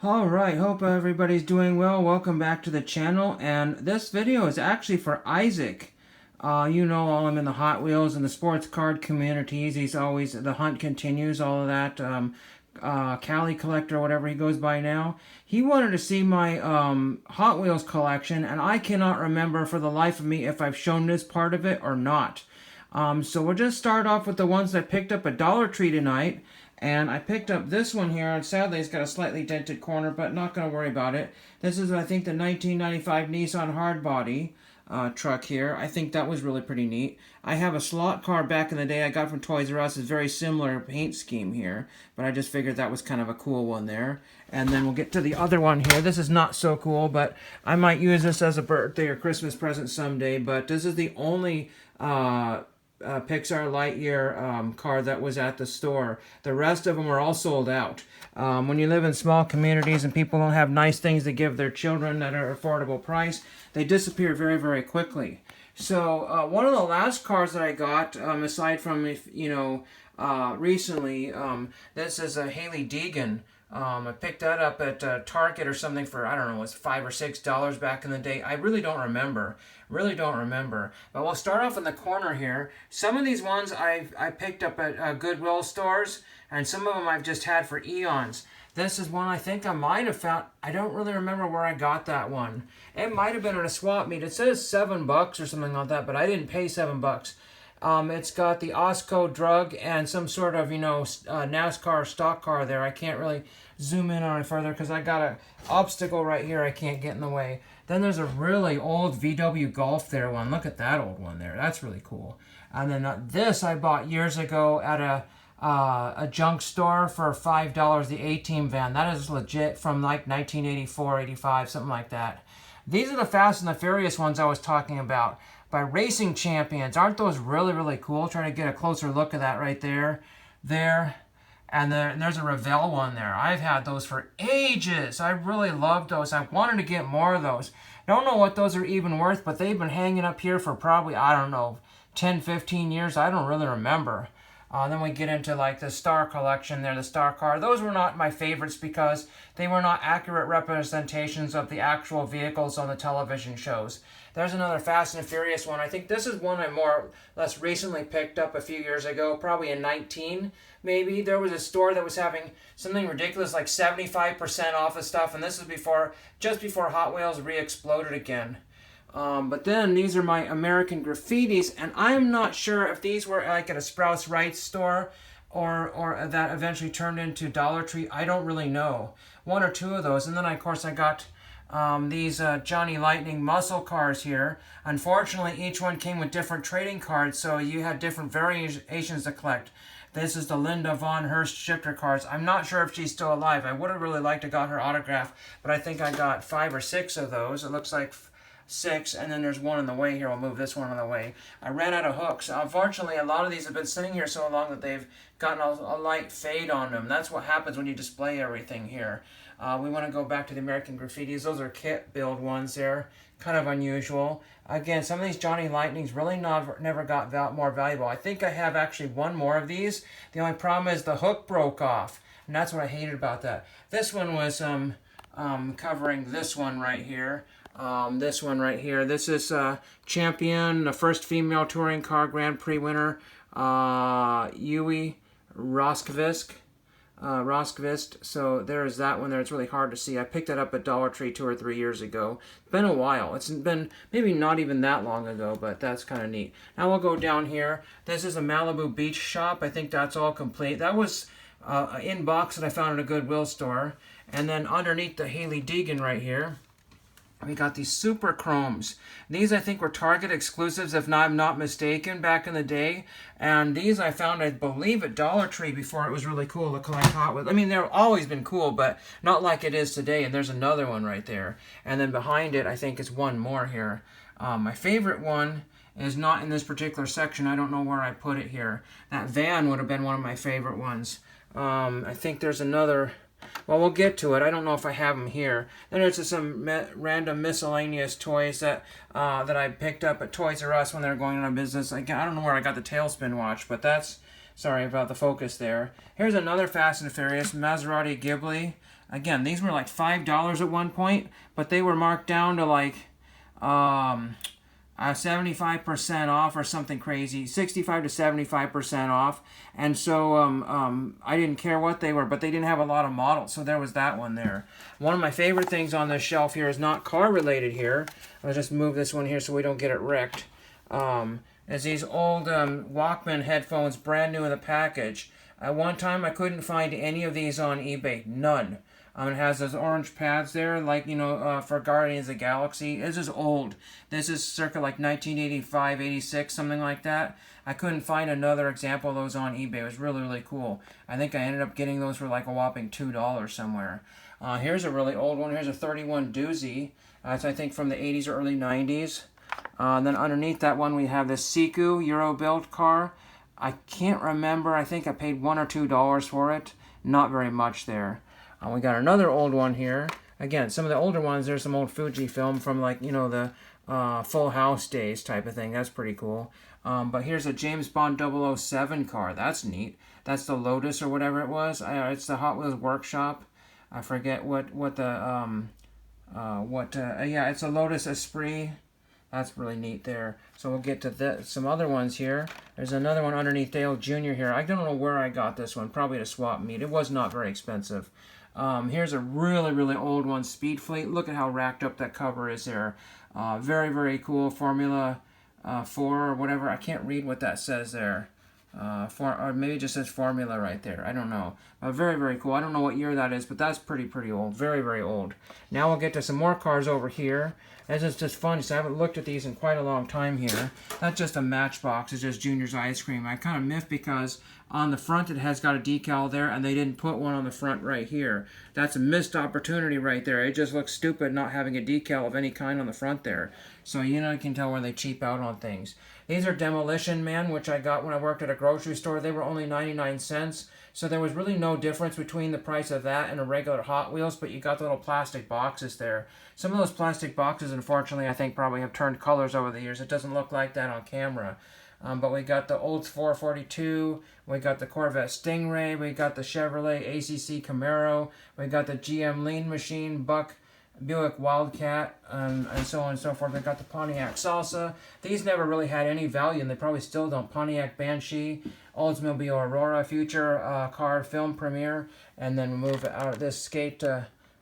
All right, hope everybody's doing well. Welcome back to the channel. And this video is actually for Isaac. You know, all him in the Hot Wheels and the sports card communities. He's always, the hunt continues, all of that. Cali Collector, whatever he goes by now. He wanted to see my Hot Wheels collection, and I cannot remember for the life of me if I've shown this part of it or not. So we'll just start off with the ones that I picked up at Dollar Tree tonight. And I picked up this one here, and sadly it's got a slightly dented corner, but not going to worry about it. This is, I think, the 1995 Nissan Hardbody truck here. I think that was really pretty neat. I have a slot car back in the day I got from Toys R Us. It's very similar paint scheme here, but I just figured that was kind of a cool one there. And then we'll get to the other one here. This is not so cool, but I might use this as a birthday or Christmas present someday. But this is the only Pixar Lightyear car that was at the store. The rest of them are all sold out. When you live in small communities and people don't have nice things to give their children at an affordable price, they disappear very, very quickly. So one of the last cars that I got, aside from, recently, this is a Hailie Deegan. I picked that up at Target or something for, I don't know, it was $5 or $6 back in the day. I really don't remember. Really don't remember. But we'll start off in the corner here. Some of these ones I picked up at Goodwill stores, and some of them I've just had for eons. This is one I think I might have found. I don't really remember where I got that one. It might have been at a swap meet. It says $7 or something like that, but I didn't pay $7. It's got the Osco drug and some sort of, NASCAR stock car there. I can't really zoom in on it further because I got an obstacle right here I can't get in the way. Then there's a really old VW Golf there one. Look at that old one there. That's really cool. And then this I bought years ago at a junk store for $5, the A-Team van. That is legit from like 1984, 85, something like that. These are the Fast and the Furious ones I was talking about by Racing Champions. Aren't those really, really cool? Trying to get a closer look at that right there. And there's a Revell one there. I've had those for ages. I really love those. I wanted to get more of those. Don't know what those are even worth, but they've been hanging up here for probably, I don't know, 10, 15 years. I don't really remember. Then we get into like the Star Collection there, the Star Car. Those were not my favorites because they were not accurate representations of the actual vehicles on the television shows. There's another Fast and Furious one. I think this is one I more or less recently picked up a few years ago, probably in 19 maybe. There was a store that was having something ridiculous like 75% off of stuff, and this is just before Hot Wheels re-exploded again. But then these are my American Graffitis, and I'm not sure if these were like at a Sprouse Rights store or that eventually turned into Dollar Tree. I don't really know. One or two of those. And then, of course, I got these Johnny Lightning muscle cars here. Unfortunately, each one came with different trading cards, so you had different variations to collect. This is the Linda Von Hurst shifter cards. I'm not sure if she's still alive. I would have really liked to got her autograph, but I think I got 5 or 6 of those. It looks like 6, and then there's one in the way here. We'll move this one on the way. I ran out of hooks. Unfortunately, a lot of these have been sitting here so long that they've gotten a light fade on them. That's what happens when you display everything here. We want to go back to the American Graffitis. Those are kit build ones there. Kind of unusual. Again, some of these Johnny Lightnings really never got more valuable. I think I have actually one more of these. The only problem is the hook broke off, and that's what I hated about that. This one was covering this one right here. This one right here. This is Champion, the first female touring car Grand Prix winner, Yui Roskvist. So there's that one there. It's really hard to see. I picked that up at Dollar Tree 2 or 3 years ago. It's been a while. It's been maybe not even that long ago, but that's kind of neat. Now we'll go down here. This is a Malibu Beach shop. I think that's all complete. That was in box that I found at a Goodwill store. And then underneath the Hailie Deegan right here, we got these Super Chromes. These I think were Target exclusives, if I'm not mistaken, back in the day. And these I found, I believe, at Dollar Tree before it was really cool to collect Hot Wheels. I mean, they've always been cool, but not like it is today. And there's another one right there. And then behind it, I think it's one more here. My favorite one is not in this particular section. I don't know where I put it here. That van would have been one of my favorite ones. I think there's another. Well, we'll get to it. I don't know if I have them here. Then there's just some random miscellaneous toys that I picked up at Toys R Us when they were going out of business. I don't know where I got the Tailspin watch, but that's... Sorry about the focus there. Here's another Fast and Furious, Maserati Ghibli. Again, these were like $5 at one point, but they were marked down to like 75% off or something crazy, 65 to 75% off. And so I didn't care what they were, but they didn't have a lot of models. So there was that one there. One of my favorite things on this shelf here is not car related here. I'll just move this one here so we don't get it wrecked. Is these old Walkman headphones, brand new in the package. At one time, I couldn't find any of these on eBay. None. It has those orange pads there, like, for Guardians of the Galaxy. This is old. This is circa like 1985, 86, something like that. I couldn't find another example of those on eBay. It was really, really cool. I think I ended up getting those for like a whopping $2 somewhere. Here's a really old one. Here's a 31 doozy. That's, I think, from the 80s or early 90s. And then underneath that one, we have this Siku Euro-built car. I can't remember. I think I paid $1 or $2 for it. Not very much there. We got another old one here. Again, some of the older ones, there's some old Fujifilm from like, the Full House days type of thing. That's pretty cool. But here's a James Bond 007 car. That's neat. That's the Lotus or whatever it was. It's the Hot Wheels Workshop. I forget what the, yeah, it's a Lotus Esprit. That's really neat there. So we'll get to some other ones here. There's another one underneath Dale Jr. here. I don't know where I got this one. Probably at a swap meet. It was not very expensive. Here's a really, really old one, Speed Fleet. Look at how racked up that cover is there. Very, very cool. Formula 4 or whatever. I can't read what that says there. Or maybe it just says Formula right there. I don't know. Very, very cool. I don't know what year that is, but that's pretty old. Very, very old. Now we'll get to some more cars over here. This is just fun. So I haven't looked at these in quite a long time here. That's just a Matchbox. It's just Junior's Ice Cream. I kind of miffed because on the front it has got a decal there, and they didn't put one on the front right here. That's a missed opportunity right there. It just looks stupid not having a decal of any kind on the front there. So you can tell where they cheap out on things. These are Demolition Man, which I got when I worked at a grocery store. They were only 99 cents. So there was really no difference between the price of that and a regular Hot Wheels, but you got the little plastic boxes there. Some of those plastic boxes, unfortunately, I think probably have turned colors over the years. It doesn't look like that on camera. But we got the Olds 442, we got the Corvette Stingray, we got the Chevrolet ACC Camaro, we got the GM Lean Machine, Buck Buick Wildcat, and so on and so forth. We got the Pontiac Salsa. These never really had any value, and they probably still don't. Pontiac Banshee, Oldsmobile Aurora, Future Car Film Premiere, and then we move out of this skate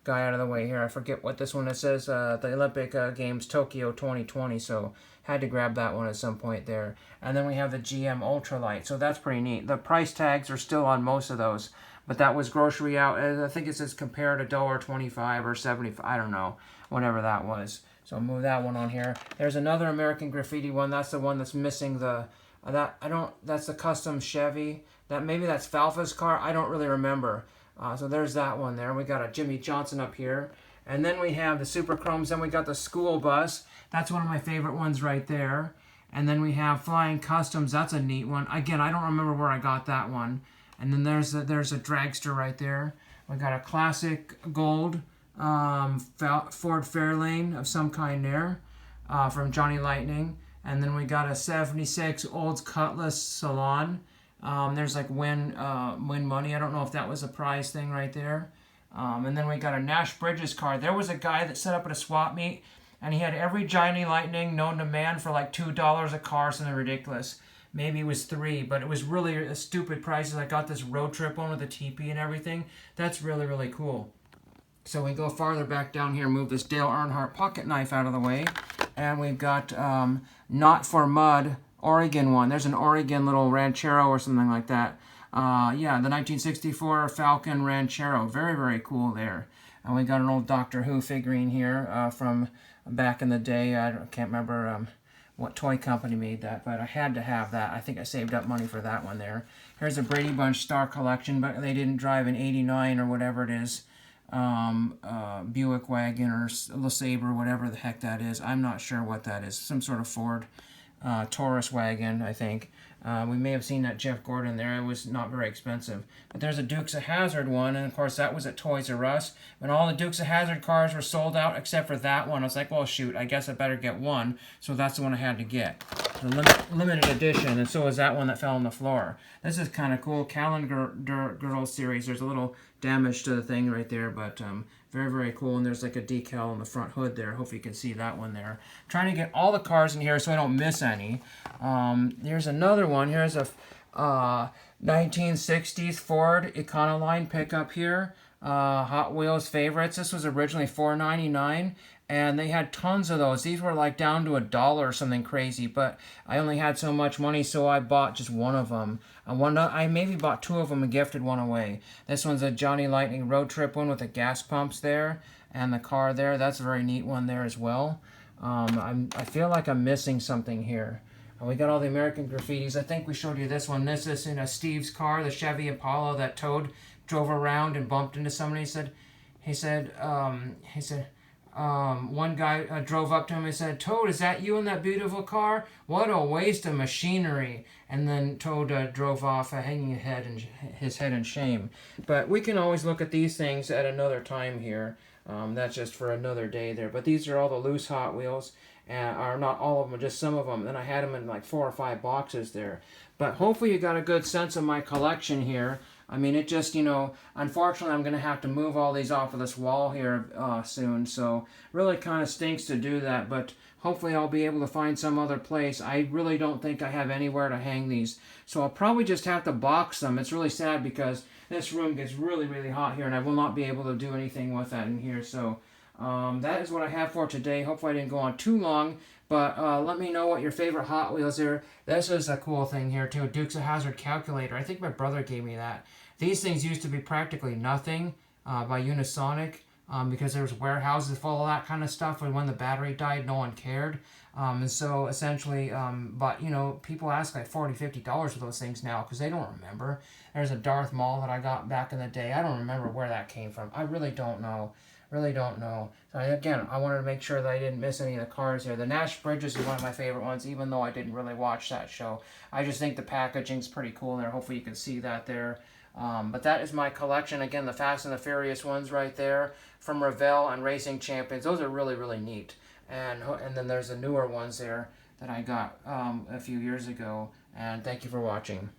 guy out of the way here. I forget what this one, it says, the Olympic Games Tokyo 2020, so had to grab that one at some point there. And then we have the GM Ultralight, so that's pretty neat. The price tags are still on most of those, but that was grocery out. I think it says compared to $1.25 or 75, I don't know, whatever that was. So I'll move that one on here. There's another American Graffiti one. That's the one that's missing the that's the custom Chevy. Maybe that's Falfa's car. I don't really remember. So there's that one there. We got a Jimmy Johnson up here. And then we have the Super Chromes. Then we got the school bus. That's one of my favorite ones right there. And then we have Flying Customs. That's a neat one. Again, I don't remember where I got that one. And then there's a dragster right there. We got a classic gold Ford Fairlane of some kind there from Johnny Lightning. And then we got a 76 Olds Cutlass Salon. There's like win money. I don't know if that was a prize thing right there. And then we got a Nash Bridges car. There was a guy that set up at a swap meet, and he had every Johnny Lightning known to man for like $2 a car, something ridiculous. Maybe it was $3, but it was really a stupid prices. I got this road trip one with a TP and everything. That's really, really cool. So we go farther back down here, move this Dale Earnhardt pocket knife out of the way, and we've got Not for Mud Oregon one. There's an Oregon little Ranchero or something like that. Yeah, the 1964 Falcon Ranchero. Very, very cool there. And we got an old Doctor Who figurine here from back in the day. I can't remember what toy company made that, but I had to have that. I think I saved up money for that one there. Here's a Brady Bunch Star Collection, but they didn't drive an 89 or whatever it is. Buick wagon or LeSabre, whatever the heck that is. I'm not sure what that is. Some sort of Ford Taurus wagon, I think. We may have seen that Jeff Gordon there. It was not very expensive. But there's a Dukes of Hazzard one, and of course that was at Toys R Us. When all the Dukes of Hazzard cars were sold out except for that one, I was like, well, shoot, I guess I better get one. So that's the one I had to get. The limited edition, and so is that one that fell on the floor. This is kind of cool. Calendar Girl series. There's a little damage to the thing right there, but very, very cool. And there's like a decal on the front hood there. Hopefully you can see that one there. I'm trying to get all the cars in here so I don't miss any. Here's another one. Here's a 1960s Ford Econoline pickup here. Hot Wheels favorites. This was originally $4.99, and they had tons of those. These were like down to $1 or something crazy, but I only had so much money, so I bought just one of them. I maybe bought two of them and gifted one away. This one's a Johnny Lightning road trip one with the gas pumps there and the car there. That's a very neat one there as well. I feel like I'm missing something here. We got all the American Graffitis. I think we showed you this one. This is in Steve's car, the Chevy Impala that Toad drove around and bumped into somebody. He said, one guy drove up to him and said, Toad, is that you in that beautiful car? What a waste of machinery. And then Toad drove off, hanging his head in shame. But we can always look at these things at another time here. That's just for another day there. But these are all the loose Hot Wheels. Or not all of them, just some of them. And I had them in like 4 or 5 boxes there. But hopefully you got a good sense of my collection here. I mean, it just, unfortunately I'm going to have to move all these off of this wall here soon. So really kind of stinks to do that. But hopefully I'll be able to find some other place. I really don't think I have anywhere to hang these. So I'll probably just have to box them. It's really sad because this room gets really, really hot here. And I will not be able to do anything with that in here. So that is what I have for today. Hopefully I didn't go on too long, but let me know what your favorite Hot Wheels are. This is a cool thing here too, Dukes of Hazzard calculator. I think my brother gave me that. These things used to be practically nothing by Unisonic because there was warehouses full of that kind of stuff, and when the battery died, no one cared. And so essentially, but people ask like $40, $50 for those things now because they don't remember. There's a Darth Maul that I got back in the day. I don't remember where that came from. I really don't know. So again, I wanted to make sure that I didn't miss any of the cars here. The Nash Bridges is one of my favorite ones, even though I didn't really watch that show. I just think the packaging's pretty cool there. Hopefully you can see that there. But that is my collection. Again, the Fast and the Furious ones right there from Revell and Racing Champions. Those are really, really neat. And then there's the newer ones there that I got a few years ago. And thank you for watching.